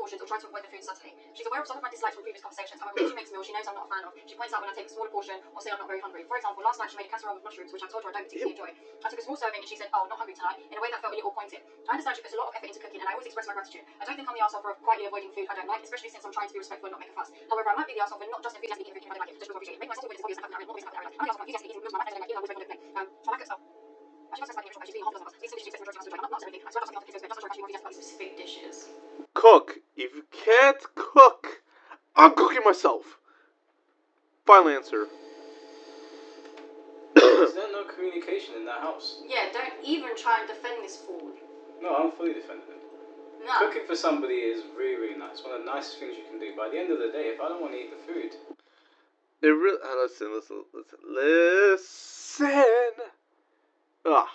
portions or try to avoid the food subtly. She's aware of some of my dislikes from previous conversations, however, when she makes meals, she knows I'm not a fan of. She points out when I take a smaller portion or say I'm not very hungry. For example, last night she made a casserole with mushrooms, which I told her I don't particularly enjoy. I took a small serving and she said, oh, not hungry tonight, in a way that felt a little pointed. I understand she puts a lot of effort into cooking and I always express my gratitude. I don't think I'm the arsehole for quietly avoiding food I don't like, especially since I'm trying to be respectful and not make a fuss. However, I might be the arsehole for not just enthusiastically eating food if I don't like it, just because I appreciate it. Make my sister with this obvious and not waste time. I'm the arsehole for enthusiastically eating food my life and I always recommend it. I like it, so. She doesn't expect me to she's eating half a dozen of us. These things she expects majority of us to I'm not everything. I swear I'm not something else just not sure actually more enthusiastic about specific dishes. Cook. If you can't cook, I'm cooking myself. Final answer. Is there no communication in that house? Yeah, don't even try and defend this fool. No, I'm fully defending it. No. Cooking for somebody is really, really nice. One of the nicest things you can do. By the end of the day, if I don't want to eat the food... It really... Listen. Ugh.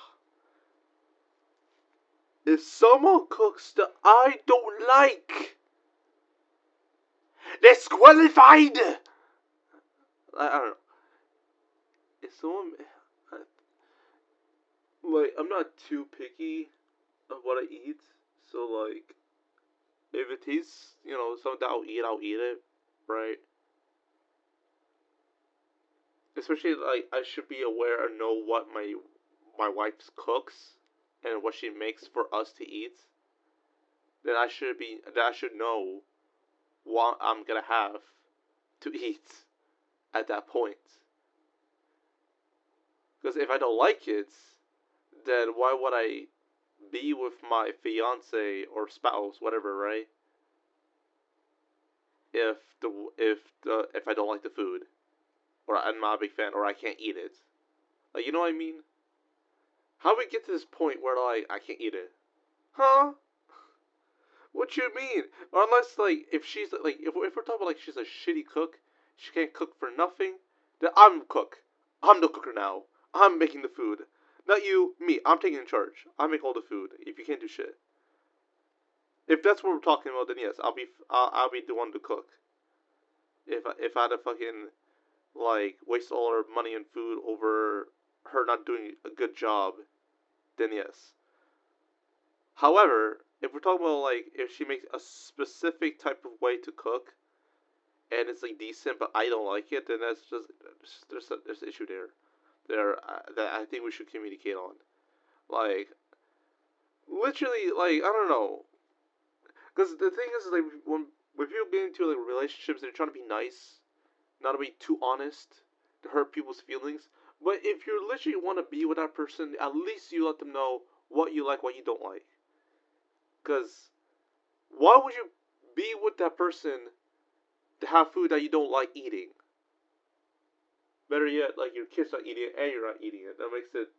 If someone cooks that I don't like, disqualified! I don't know. If someone... Like, I'm not too picky of what I eat. So, like, if it tastes, you know, something that I'll eat it, right? Especially, like, I should be aware and know what my wife cooks and what she makes for us to eat. Then I should know what I'm gonna have to eat at that point. Because if I don't like it, then why would I be with my fiance or spouse, whatever, right? If I don't like the food, or I'm not a big fan, or I can't eat it, like, you know what I mean? How do we get to this point where, like, I can't eat it? Huh? What you mean? Or unless, like, if she's like, if we're talking about like she's a shitty cook, she can't cook for nothing, then I'm the cook. I'm the cooker now. I'm making the food. Not you, me. I'm taking charge. I make all the food. If you can't do shit, if that's what we're talking about, then yes, I'll be the one to cook. If I had to fucking like waste all our money and food over her not doing a good job, then yes. However, if we're talking about like if she makes a specific type of way to cook, and it's like decent, but I don't like it, then that's just there's an issue there. That I think we should communicate on. Like, literally, like, I don't know. Because the thing is, like, when people get into, like, relationships, they're trying to be nice, not to be too honest, to hurt people's feelings. But if you literally want to be with that person, at least you let them know what you like, what you don't like. Because why would you be with that person to have food that you don't like eating? Better yet, like, your kid's not eating it and you're not eating it. That makes it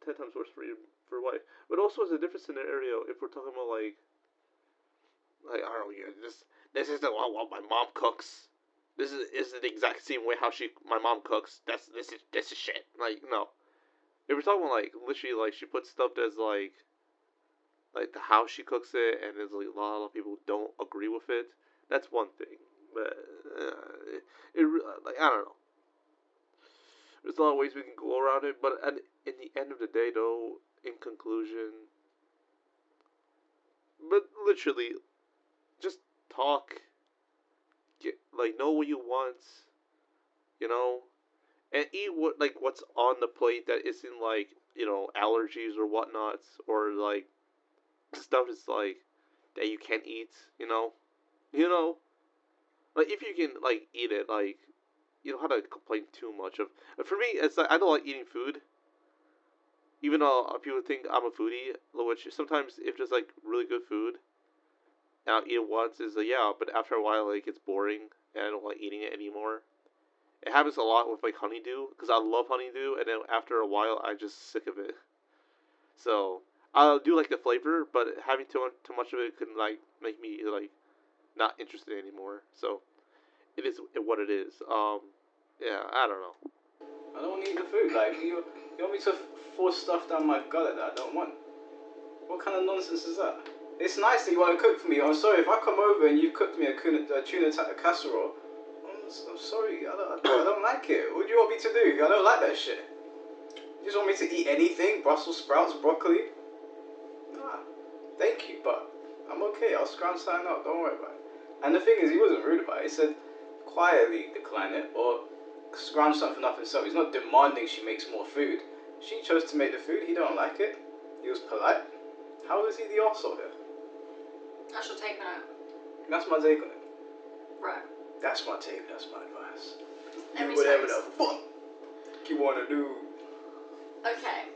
10 times worse for your wife. But also, there's a different scenario if we're talking about, like I don't know, this isn't what my mom cooks. This is the exact same way how my mom cooks. This is shit. Like, no. If we're talking about, like, literally, like, she puts stuff that's, like how she cooks it, and there's, like, a lot of people don't agree with it, that's one thing. But like, I don't know. There's a lot of ways we can go around it, but in the end of the day, though, in conclusion, but literally, just talk. Know what you want, you know, and eat what's on the plate that isn't like, you know, allergies or whatnot, or like stuff that's like that you can't eat, you know. Like, if you can, like, eat it, like, you don't have to complain too much of. For me, it's like, I don't like eating food. Even though people think I'm a foodie, which sometimes, if there's, like, really good food, and I'll eat it once, is like, yeah, but after a while, like, it's boring, and I don't like eating it anymore. It happens a lot with, like, honeydew, because I love honeydew, and then after a while, I'm just sick of it. So, I'll do, like, the flavor, but having too much of it can, like, make me, like, not interested anymore. So it is what it is. Yeah, I don't know. I don't want to eat the food. Like, you want me to force stuff down my gullet that I don't want? What kind of nonsense is that? It's nice that you want to cook for me. I'm sorry if I come over and you've cooked me a tuna casserole. I'm sorry. I don't like it. What do you want me to do? I don't like that shit. You just want me to eat anything? Brussels sprouts, broccoli? Nah. but I'm okay. I'll scrounge something up. Don't worry about it. And the thing is, he wasn't rude about it. He said, quietly decline it or scrounge something up himself. He's not demanding she makes more food. She chose to make the food. He don't like it. He was polite. How is he the arsehole here? That's your take on it. That's my take on it. Right. That's my take. That's my advice. Let Do me whatever tell the fuck you want to do. Okay.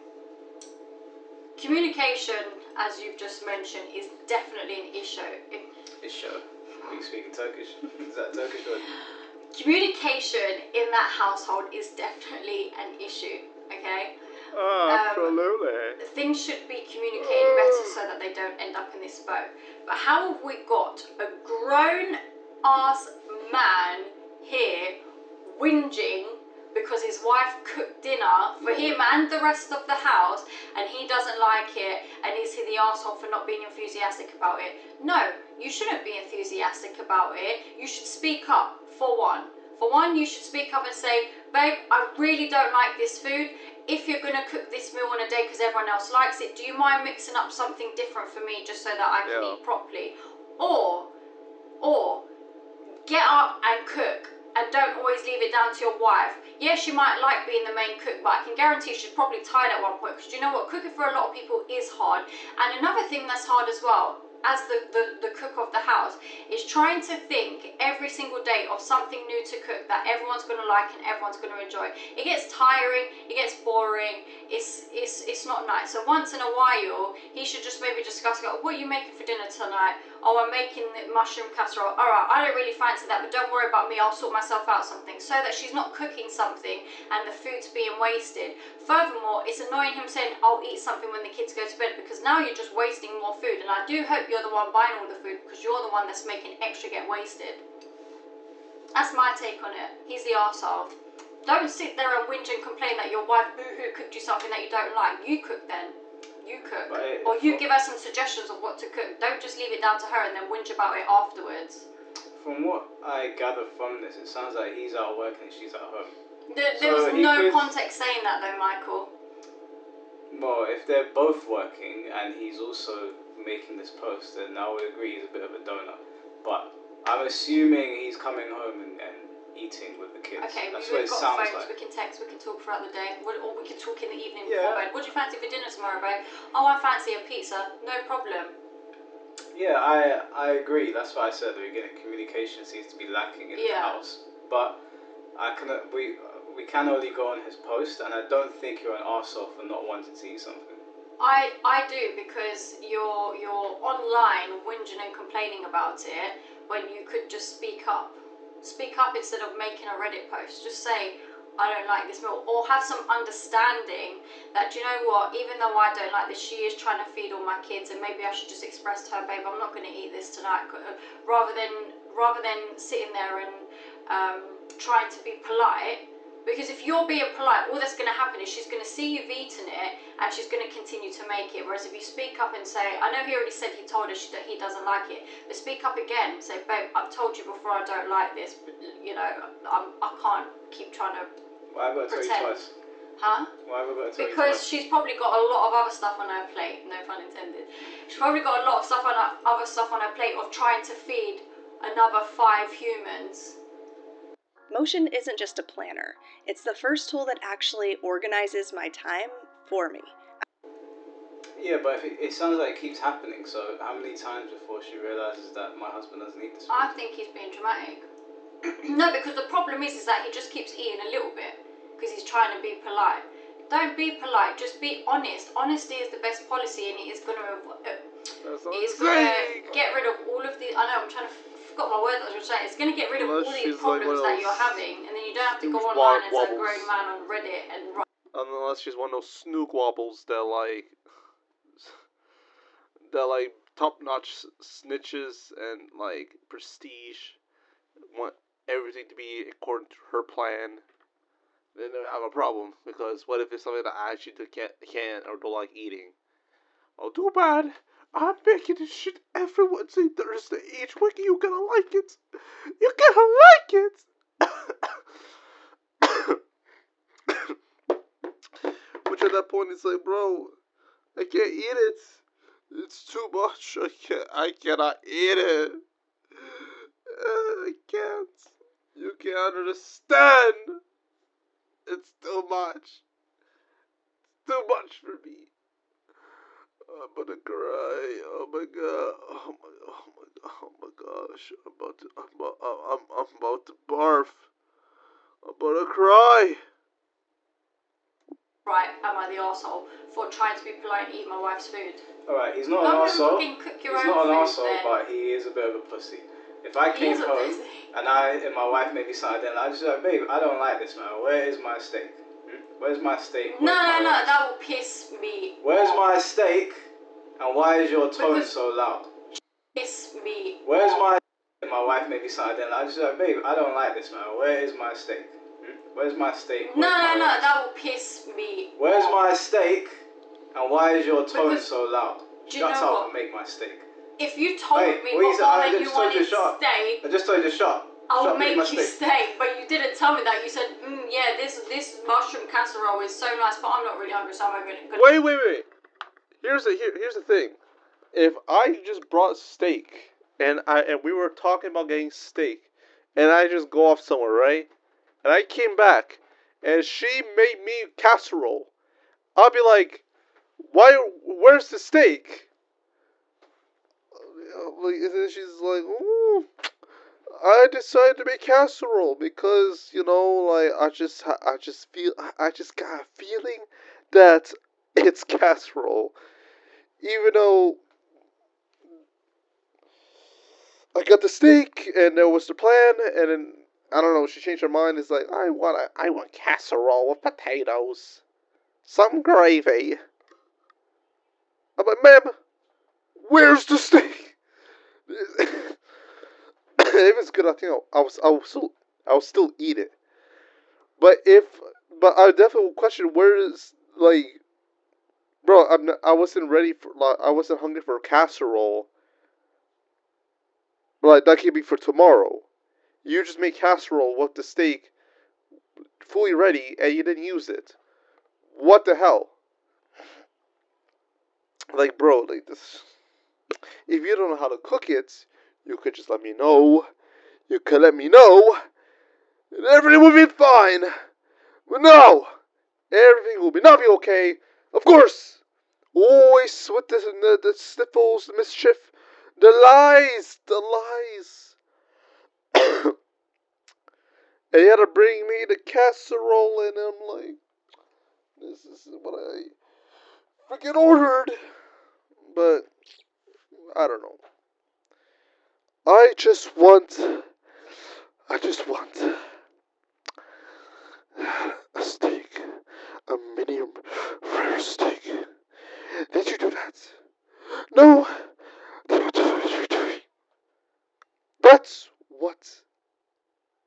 Communication, as you've just mentioned, is definitely an issue. It's show. Are you speaking Turkish? Is that Turkish word? Communication in that household is definitely an issue, okay? Absolutely. Things should be communicated better so that they don't end up in this boat. But how have we got a grown ass man here whinging because his wife cooked dinner for him and the rest of the house and he doesn't like it, and is he the arsehole for not being enthusiastic about it? No, you shouldn't be enthusiastic about it. You should speak up, for one. For one, you should speak up and say, babe, I really don't like this food. If you're going to cook this meal on a day because everyone else likes it, do you mind mixing up something different for me just so that I can eat properly? Or get up and cook, and don't always leave it down to your wife. Yeah, she might like being the main cook, but I can guarantee she's probably tired at one point, because you know what, cooking for a lot of people is hard. And another thing that's hard as well, as the cook of the house, is trying to think every single day of something new to cook that everyone's going to like and everyone's going to enjoy. It gets tiring, it gets boring, it's not nice. So once in a while, he should just maybe discuss, what are you making for dinner tonight? Oh, I'm making the mushroom casserole. Alright, I don't really fancy that, but don't worry about me, I'll sort myself out something. So that she's not cooking something and the food's being wasted. Furthermore, it's annoying him saying, I'll eat something when the kids go to bed, because now you're just wasting more food. And I do hope you're the one buying all the food, because you're the one that's making extra get wasted. That's my take on it. He's the arsehole. Don't sit there and whinge and complain that your wife boo-hoo cooked you something that you don't like. You cook then. You cook. Or you give her some suggestions of what to cook. Don't just leave it down to her and then whinge about it afterwards. From what I gather from this, it sounds like he's out working and she's at home. There was no context saying that though, Michael. Well, if they're both working and he's also making this post, then I would agree he's a bit of a donut. But I'm assuming he's coming home and eating with the kids. Okay, that's we've what it got sounds phones, like. we can text, we can talk throughout the day, or we can talk in the evening Yeah. before bed. What do you fancy for dinner tomorrow, babe? Oh, I fancy a pizza. No problem. Yeah, I agree. That's why I said at the beginning, communication seems to be lacking in the house. But we can only go on his post, and I don't think you're an arsehole for not wanting to eat something. I do, because you're online whinging and complaining about it when you could just speak up. Speak up instead of making a Reddit post. Just say, I don't like this meal, or have some understanding that, you know what, even though I don't like this, she is trying to feed all my kids, and maybe I should just express to her, babe, I'm not going to eat this tonight, rather than sitting there and trying to be polite. Because if you're being polite, all that's going to happen is she's going to see you've eaten it and she's going to continue to make it. Whereas if you speak up and say, I know he already said he told her that he doesn't like it, but speak up again. Say, babe, I've told you before I don't like this, but, you know, I can't keep trying to Why have I got to tell you twice? Huh? Why have I got to tell you Because twice? she's probably got a lot of other stuff on her plate, no pun intended. She's probably got a lot of other stuff on her plate of trying to feed another 5 humans. Motion isn't just a planner. It's the first tool that actually organizes my time for me. Yeah, but it sounds like it keeps happening, so how many times before she realises that my husband doesn't eat this food? I think he's being dramatic. No, because the problem is that he just keeps eating a little bit because he's trying to be polite. Don't be polite, just be honest. Honesty is the best policy, and it is going to get rid of all of the... I know, I'm trying to... forgot my word that I was saying. It's going to get rid of all these problems that you're having, and then you don't have to go online as a grown man on Reddit and write. Unless she's one of those snook wobbles they're like top-notch snitches and like prestige, want everything to be according to her plan. Then I have a problem, because what if it's something that I actually can't or don't like eating? Oh, too bad. I'm making this shit every Wednesday, Thursday each week. You gonna like it. You gonna like it. Which at that point it's like, bro, I can't eat it. It's too much. I cannot eat it. I can't. You can't understand. It's too much. Too much for me. I'm gonna cry. Oh my god. Oh my gosh. I'm about to barf. I'm about to cry. Right, am I the arsehole for trying to be polite and eat my wife's food? Alright, he's not Go an and arsehole. fucking cook your He's own not an food, arsehole, then. but he is a bit of a pussy. If I He came is a home pussy. and my wife made me something, then I'd just be like, babe, I don't like this, man. Where is my steak? Where's my steak? No, Where's my rice? that will piss me Where's off. my steak? And why is your tone Because- so loud? Piss me Where's off. my wife made me something, then I'd just be like, babe, I don't like this, man. Where is my steak? Where's my steak? No, Where's my rice? that will piss me Where's off. my steak? And why is your tone Because- so loud? Do you Shut know up what? and make my steak. If you told Hey, me what you said- I before just you told you wanted to shut up. steak, I just told you to shut up. I'll Shut up, make my you steak, but you didn't tell me that. You said, yeah, this mushroom casserole is so nice, but I'm not really hungry, so I'm gonna... Wait. Here's the thing. If I just brought steak and we were talking about getting steak, and I just go off somewhere, right? And I came back and she made me casserole, I'll be like, where's the steak? And then she's like, ooh, I decided to make casserole because, like, I just got a feeling that it's casserole. Even though I got the steak and that was the plan, and then, I don't know, she changed her mind. It's like, I want casserole with potatoes, some gravy. I'm like, ma'am, where's the steak? If it's good, I think I'll still eat it. But I definitely will question where is, like, bro, I wasn't ready for, like, I wasn't hungry for a casserole. Like, that could be for tomorrow. You just made casserole with the steak fully ready and you didn't use it. What the hell? Like, bro, like this. If you don't know how to cook it, you could just let me know. You could let me know, and everything will be fine. But no, everything will not be okay. Of course, always with the sniffles, the mischief, the lies. And you had to bring me the casserole, and I'm like, this is what I freaking ordered. But I don't know. I just want a steak, a medium rare steak. Did you do that? No, that's what you're doing. That's what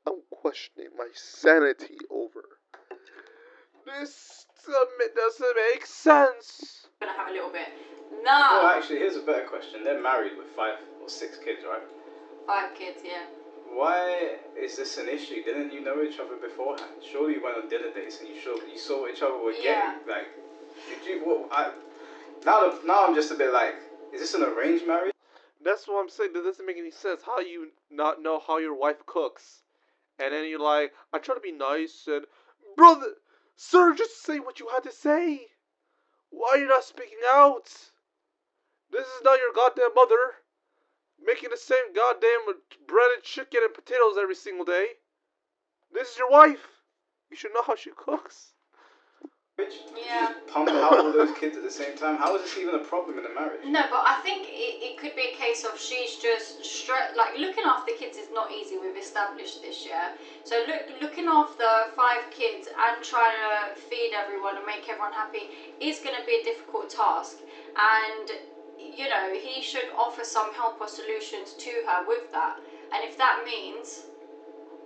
I'm questioning my sanity over. This doesn't make sense. Gonna have a little bit. Well, Nah. actually, here's a better question. They're married with 5 or 6 kids, right? 5 kids, yeah. Why is this an issue? Didn't you know each other beforehand? Surely you went on dinner dates and you saw what each other were Yeah. getting. Like, did you? Now I'm just a bit like, is this an arranged marriage? That's what I'm saying. That doesn't make any sense. How you not know how your wife cooks, and then you're like, I try to be nice, and brother, sir, just say what you had to say. Why are you not speaking out? This is not your goddamn mother, making the same goddamn bread and chicken and potatoes every single day. This is your wife. You should know how she cooks. Yeah. Just pump out all those kids at the same time. How is this even a problem in a marriage? No, but I think it could be a case of she's just like looking after kids is not easy. We've established this, yeah. So looking after 5 kids and trying to feed everyone and make everyone happy is going to be a difficult task. And he should offer some help or solutions to her with that. And if that means,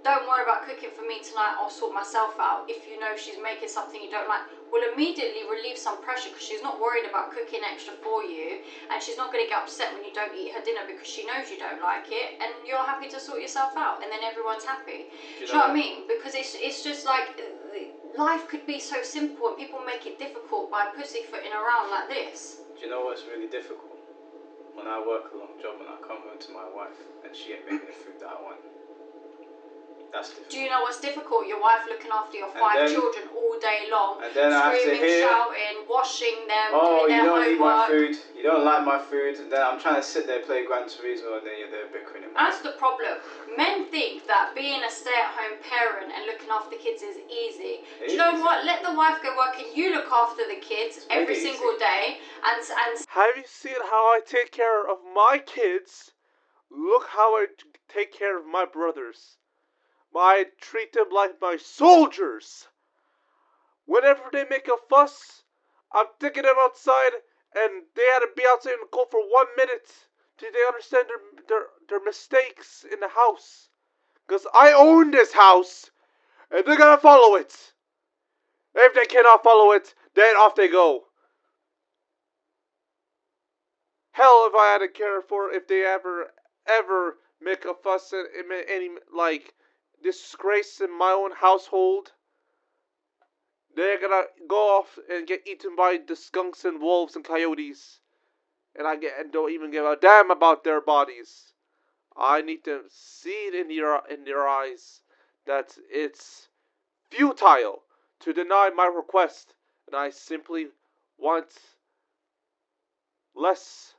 don't worry about cooking for me tonight, I'll sort myself out. If you know she's making something you don't like, will immediately relieve some pressure because she's not worried about cooking extra for you, and she's not going to get upset when you don't eat her dinner because she knows you don't like it, and you're happy to sort yourself out, and then everyone's happy. Do you know what I mean? Because it's just like, life could be so simple and people make it difficult by pussyfooting around like this. Do you know what's really difficult? when I work a long job and I come home to my wife and she ain't making the food that I want. That's difficult. Do you know what's difficult? Your wife looking after your And 5 then- children all day long, And then I have to screaming, hear, shouting, washing them, oh, doing you their don't eat my homework. food, you don't like my food, and then I'm trying to sit there play Gran Turismo and then you're there bickering. That's the problem. Men think that being a stay-at-home parent and looking after kids is easy. Do you know what? Let the wife go work and you look after the kids every easy. single day. And Have you seen how I take care of my kids? Look how I take care of my brothers. I treat them like my soldiers. Whenever they make a fuss, I'm taking them outside, and they had to be outside in the cold for 1 minute till they understand their mistakes in the house. Because I own this house, and they're gonna follow it. If they cannot follow it, then off they go. Hell, if I had to care for if they ever make a fuss and any like disgrace in my own household, they're gonna go off and get eaten by the skunks and wolves and coyotes, and don't even give a damn about their bodies. I need to see it in their eyes that it's futile to deny my request, and I simply want less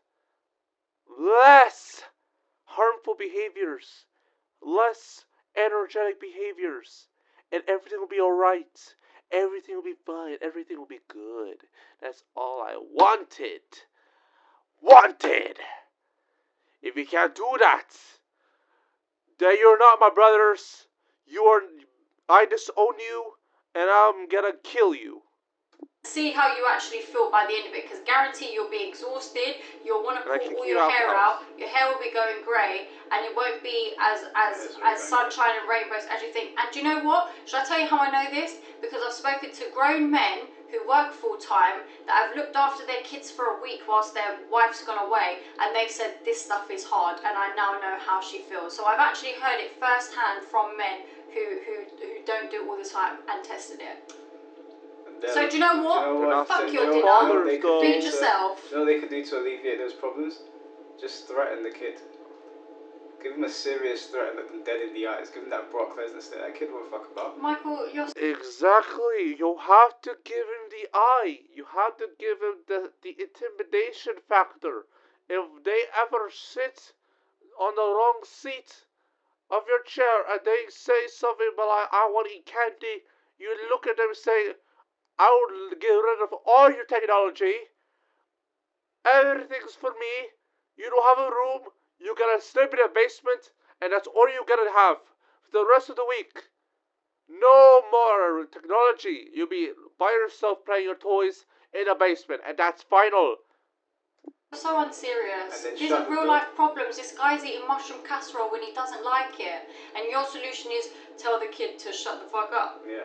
harmful behaviors, less energetic behaviors, and everything will be alright. Everything will be fine. Everything will be good. That's all I wanted. If you can't do that, then you're not my brothers. I disown you, and I'm gonna kill you. see how you actually feel by the end of it, because guarantee you'll be exhausted, you'll want to And I pull kick all you your out hair the out, your hair will be going grey, and it won't be as sunshine and rainbows as you think. And do you know what? Should I tell you how I know this? Because I've spoken to grown men who work full time that have looked after their kids for a week whilst their wife's gone away, and they've said this stuff is hard, and I now know how she feels. So I've actually heard it firsthand from men who don't do it all the time and tested it. So do you know what? Fuck your dinner. Feed yourself. You know what they could do to alleviate those problems? Just threaten the kid. Give him a serious threat and look them dead in the eyes. Give him that Brock Lesnar stare. That kid won't fuck about. Michael, you're... Exactly. You have to give him the eye. You have to give him the intimidation factor. If they ever sit on the wrong seat of your chair and they say something like, I want to eat candy, you look at them and say, I will get rid of all your technology. Everything's for me. You don't have a room. You're gonna sleep in a basement, and that's all you're gonna have for the rest of the week. No more technology. You'll be by yourself playing your toys in a basement, and that's final. So unserious. And then These shut are the real door. life problems. This guy's eating mushroom casserole when he doesn't like it, and your solution is tell the kid to shut the fuck up. Yeah.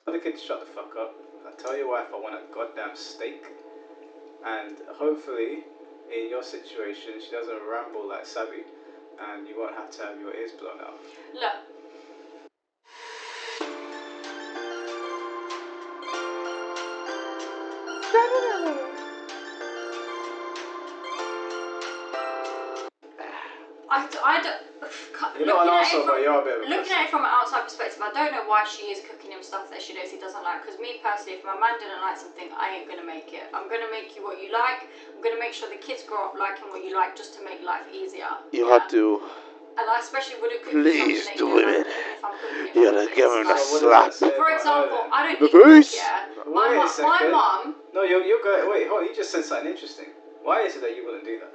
Tell the kid to shut the fuck up. Tell your wife I want a goddamn steak. And hopefully, in your situation, she doesn't ramble like Sabi, and you won't have to have your ears blown out. Look. I don't. You're not an arsehole, but you're a bit of a Looking at it from an outside perspective, I don't know why she is cooking him stuff that she knows he doesn't like. Because me personally, if my man didn't like something, I ain't gonna make it. I'm gonna make you what you like. I'm gonna make sure the kids grow up liking what you like, just to make life easier. You have to. And I especially wouldn't cook Please something do that it. if I'm cooking it. You gotta give him a slap. For example, I don't The eat pork, face. yeah. Wait a My second. mum. No, you're going. Wait, hold on. You just said something interesting. Why is it that you wouldn't do that?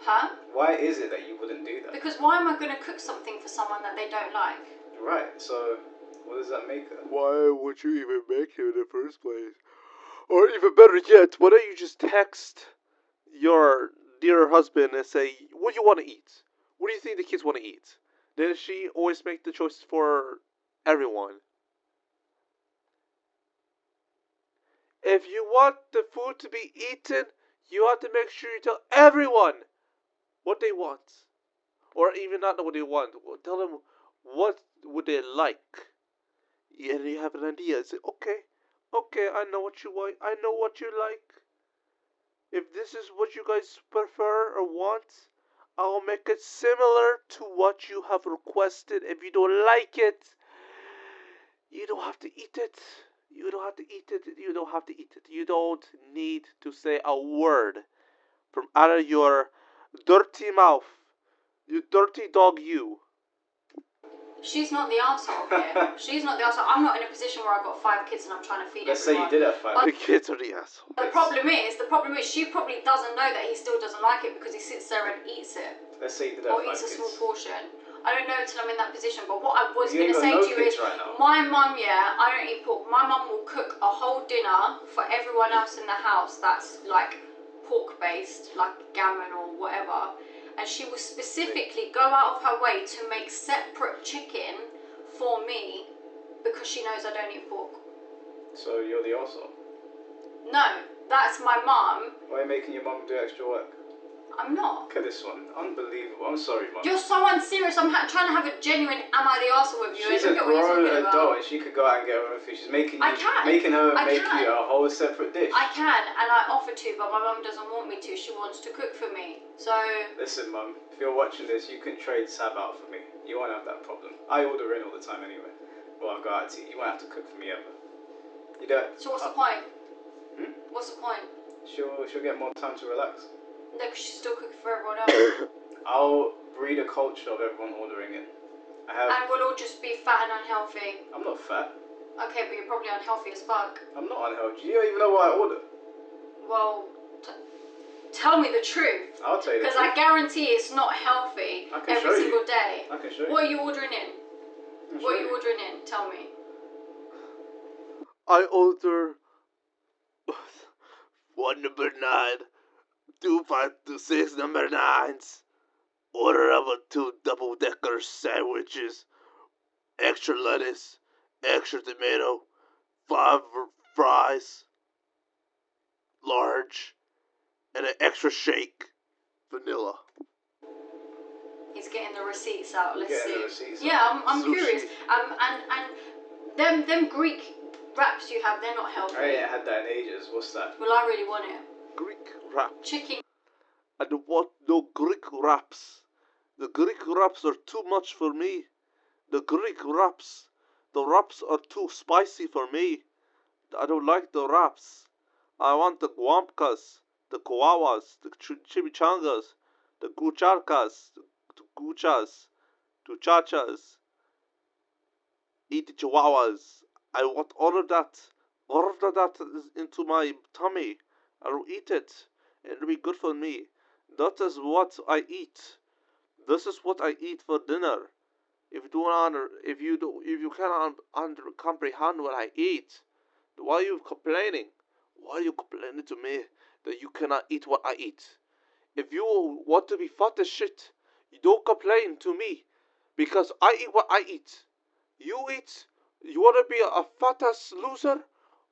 Huh? Why is it that you wouldn't do that? Because why am I going to cook something for someone that they don't like? Right. So, what does that make her? Why would you even make him in the first place? Or even better yet, why don't you just text your dear husband and say, what do you want to eat? What do you think the kids want to eat? Then she always make the choices for everyone. If you want the food to be eaten, you have to make sure you tell everyone what they want. Or even not know what they want. Tell them what would they like. And you have an idea. Say, okay, I know what you want. I know what you like. If this is what you guys prefer or want, I'll make it similar to what you have requested. If you don't like it, you don't have to eat it. You don't have to eat it. You don't have to eat it. You don't need to say a word from out of your dirty mouth. You dirty dog, you. She's not the arsehole here. She's not the arsehole. I'm not in a position where I've got 5 kids and I'm trying to feed Let's say everyone. you did have 5. The kids are the asshole. The problem is, she probably doesn't know that he still doesn't like it because he sits there and eats it. Let's say you did have Or 5 eats a kids. small portion. I don't know till I'm in that position, but what I was You going ain't to got say no to you kids is, right now. my mum, I don't eat pork. My mum will cook a whole dinner for everyone else in the house that's like pork based, like gammon or whatever. And she will specifically go out of her way to make separate chicken for me because she knows I don't eat pork. So you're the arsehole. No, that's my mum. Why are you making your mum do extra work? I'm not. Look at this one. Unbelievable. I'm sorry, mum. You're so unserious. I'm trying to have a genuine am I the arsehole with you. She's and a look at what you're grown talking about. adult and she could go out and get her own food. She's making you, I can. making her I make can. you a whole separate dish. I can, and I offer to, but my mum doesn't want me to. She wants to cook for me. So, Listen, mum, if you're watching this, you can trade Sab out for me. You won't have that problem. I order in all the time anyway. Well, I go out to eat. You won't have to cook for me ever. You don't. so what's the point? Hmm? What's the point? She'll get more time to relax. No, because she's still cooking for everyone else. I'll breed a culture of everyone ordering in. And we'll all just be fat and unhealthy. I'm not fat. Okay, but you're probably unhealthy as fuck. I'm not unhealthy. You don't even know what I order. Well, tell me the truth. I'll tell you the Because truth. I guarantee it's not healthy I can show every you. single day. I can show you. What are you ordering in? I'll What show are you ordering in? Tell me. I order 1 number 9, 2 5 2 6 number 9s. Order of a 2 double-decker sandwiches, extra lettuce, extra tomato, 5 fries, large, and an extra shake, vanilla. He's getting the receipts out. Let's Getting see. the receipts Yeah, I'm Sushi. curious. And them Greek wraps you have, they're not healthy. I ain't had that in ages. What's that? Well, I really want it. Greek wrap. Chicken. I don't want no Greek wraps. The Greek wraps are too much for me. The wraps are too spicy for me. I don't like the wraps. I want the guamkas, the guawas, the chimichangas, the gucharcas, the guchas, the chachas, eat the chihuahuas. I want all of that. All of that is into my tummy. I will eat it. It'll be good for me. That is what I eat. This is what I eat for dinner. If you cannot comprehend what I eat, why are you complaining? Why are you complaining to me that you cannot eat what I eat? If you want to be fat as shit, you don't complain to me, because I eat what I eat. You want to be a fat ass loser,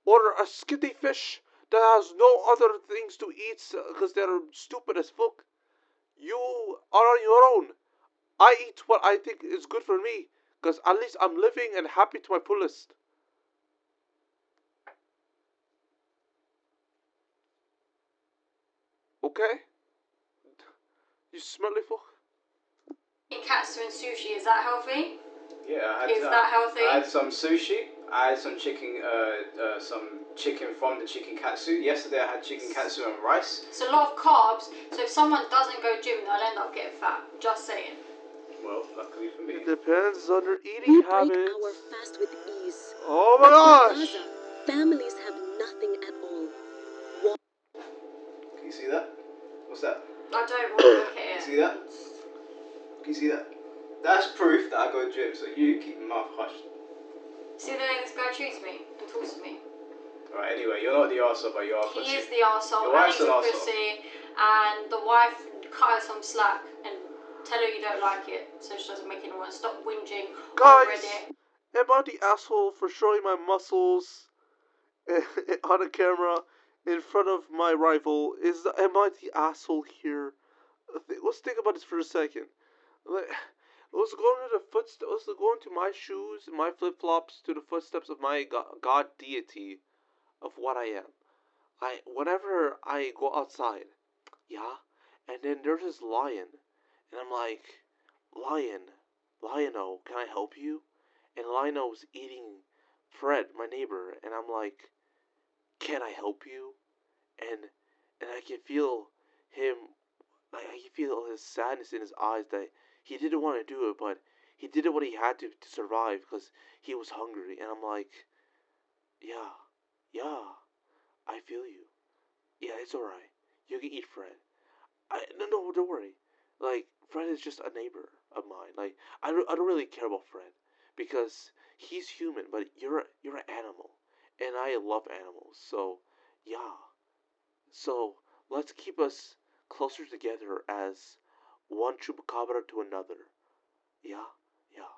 or a skitty fish that has no other things to eat because they're stupid as fuck. You are on your own. I eat what I think is good for me, because at least I'm living and happy to my fullest. Okay? You smelly fuck? Katsu and sushi, is that healthy? Yeah, I had Is that healthy? I had some sushi. I had some chicken from the chicken katsu. Yesterday I had chicken katsu and rice. It's a lot of carbs, so if someone doesn't go gym, they'll end up getting fat. Just saying. Well, luckily for me. It depends on your We eating break our habits. fast with ease. Oh my But in gosh! Gaza, families have nothing at all. Can you see that? What's that? I don't want to look at it. See that? Can you see that? That's proof that I go gym, so you keep your mouth hushed. See the way this guy treats me and talks to me? Alright, anyway, you're not the arsehole, but you are He pussy. is the arsehole, Your and wife's he's an a arsehole. pussy, and the wife cut her some slack and tell her you don't like it, so she doesn't make anyone stop whinging on Guys, Reddit. am I the asshole for showing my muscles on a camera in front of my rival? Am I the asshole here? Let's think about this for a second. Let's go into my shoes, my flip flops, to the footsteps of my God deity, of what I am. whenever I go outside, yeah, and then there's this lion, and I'm like, Lionel, can I help you? And Lionel's eating Fred, my neighbor, and I'm like, can I help you? And I can feel him, like I can feel his sadness in his eyes that he didn't want to do it, but he did it what he had to survive because he was hungry. And I'm like, yeah, I feel you. Yeah, it's alright. You can eat Fred. No, don't worry. Like Fred is just a neighbor of mine. Like I don't really care about Fred because he's human, but you're an animal, and I love animals. So yeah. So let's keep us closer together as one chupacabra to another. Yeah, yeah.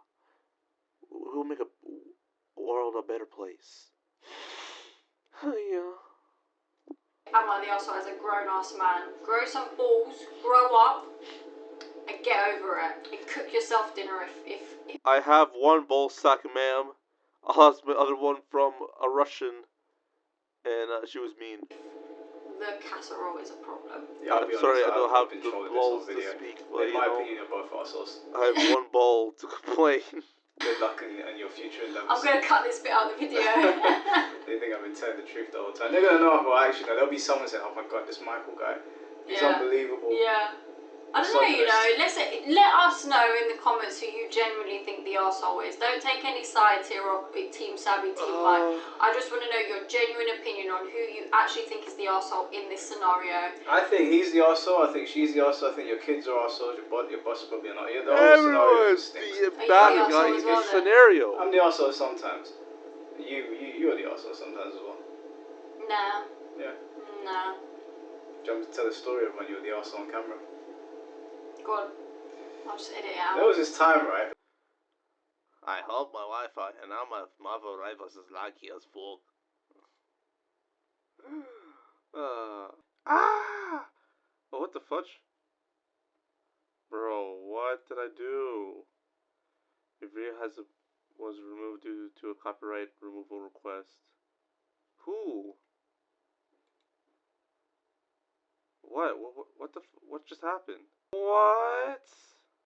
We'll make a world a better place. Yeah. Am I the asshole as a grown ass man? Grow some balls, grow up, and get over it. And cook yourself dinner if I have one bowl sack, ma'am. I'll ask my other one from a Russian, and she was mean. the casserole is a problem. Yeah, I'll I'm be sorry, honest, I don't have have no the control of this balls whole to video. speak, but In my opinion, you're both assholes. I have one ball to complain. Good luck in your future endeavors. I'm gonna cut this bit out of the video. They think I've been telling the truth the whole time. They're gonna know, well, actually, no, there'll be someone saying, oh my god, this Michael guy. He's Yeah. unbelievable. Yeah. I don't know, you know, let us know in the comments who you genuinely think the arsehole is. Don't take any sides here or Team Savvy, Team Mike. I just want to know your genuine opinion on who you actually think is the arsehole in this scenario. I think he's the arsehole, I think she's the arsehole, I think your kids are arseholes, your boss is probably not. The whole scenario Everyone's stinks. the bad the guy arsehole in as well, this then? scenario. I'm the arsehole sometimes. You're the arsehole sometimes as well. Nah. Yeah. Nah. Do you want me to tell the story of when you were the arsehole on camera? Go on. I'll just edit it out. There was this time, right? I hope my Wi-Fi and now my Marvel Rivals is lucky as fuck. Oh, what the fudge? Bro, what did I do? Your video was removed due to a copyright removal request. Who? What just happened? What?